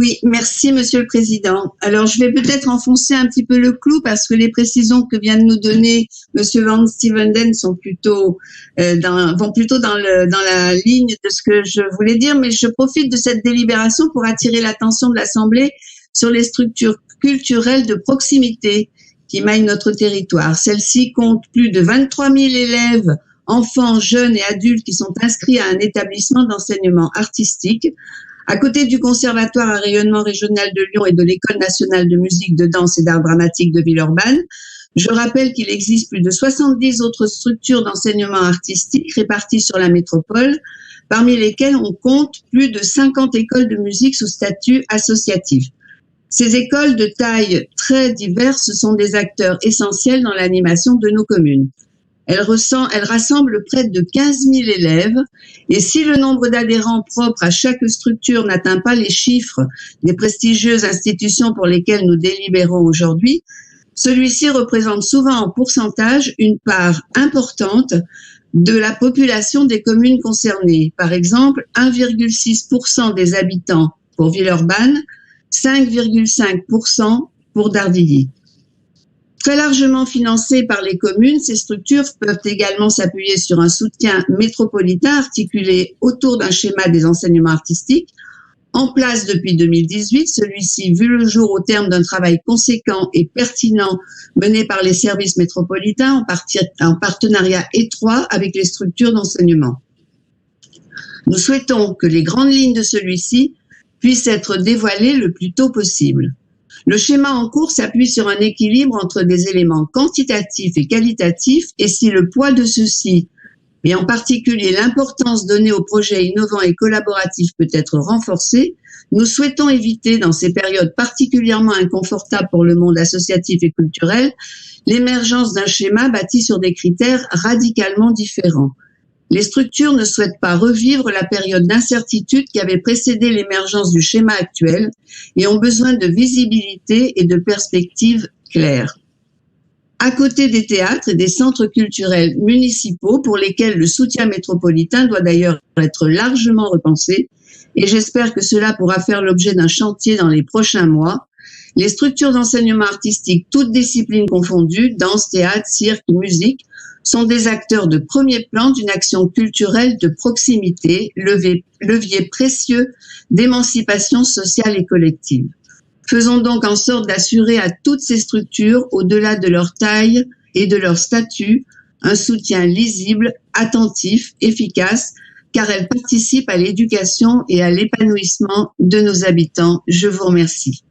Oui, merci Monsieur le Président. Alors, je vais peut-être enfoncer un petit peu le clou parce que les précisions que vient de nous donner Monsieur Van Stevenden sont plutôt vont plutôt dans la ligne de ce que je voulais dire, mais je profite de cette délibération pour attirer l'attention de l'Assemblée sur les structures culturelles de proximité qui maillent notre territoire. Celles-ci comptent plus de 23 000 élèves, enfants, jeunes et adultes qui sont inscrits à un établissement d'enseignement artistique. À côté du Conservatoire à rayonnement régional de Lyon et de l'École nationale de musique, de danse et d'art dramatique de Villeurbanne, je rappelle qu'il existe plus de 70 autres structures d'enseignement artistique réparties sur la métropole, parmi lesquelles on compte plus de 50 écoles de musique sous statut associatif. Ces écoles de taille très diverses sont des acteurs essentiels dans l'animation de nos communes. Elles rassemblent près de 15 000 élèves et si le nombre d'adhérents propres à chaque structure n'atteint pas les chiffres des prestigieuses institutions pour lesquelles nous délibérons aujourd'hui, celui-ci représente souvent en pourcentage une part importante de la population des communes concernées. Par exemple, 1,6% des habitants pour Villeurbanne, 5,5% pour Dardilly. Très largement financées par les communes, ces structures peuvent également s'appuyer sur un soutien métropolitain articulé autour d'un schéma des enseignements artistiques. En place depuis 2018, celui-ci vu le jour au terme d'un travail conséquent et pertinent mené par les services métropolitains en partenariat étroit avec les structures d'enseignement. Nous souhaitons que les grandes lignes de celui-ci puissent être dévoilées le plus tôt possible. Le schéma en cours s'appuie sur un équilibre entre des éléments quantitatifs et qualitatifs et si le poids de ceux-ci, et en particulier l'importance donnée aux projets innovants et collaboratifs peut être renforcée, nous souhaitons éviter, dans ces périodes particulièrement inconfortables pour le monde associatif et culturel, l'émergence d'un schéma bâti sur des critères radicalement différents. Les structures ne souhaitent pas revivre la période d'incertitude qui avait précédé l'émergence du schéma actuel et ont besoin de visibilité et de perspectives claires. À côté des théâtres et des centres culturels municipaux pour lesquels le soutien métropolitain doit d'ailleurs être largement repensé, et j'espère que cela pourra faire l'objet d'un chantier dans les prochains mois, les structures d'enseignement artistique, toutes disciplines confondues, danse, théâtre, cirque, musique, sont des acteurs de premier plan d'une action culturelle de proximité, levier précieux d'émancipation sociale et collective. Faisons donc en sorte d'assurer à toutes ces structures, au-delà de leur taille et de leur statut, un soutien lisible, attentif, efficace, car elles participent à l'éducation et à l'épanouissement de nos habitants. Je vous remercie.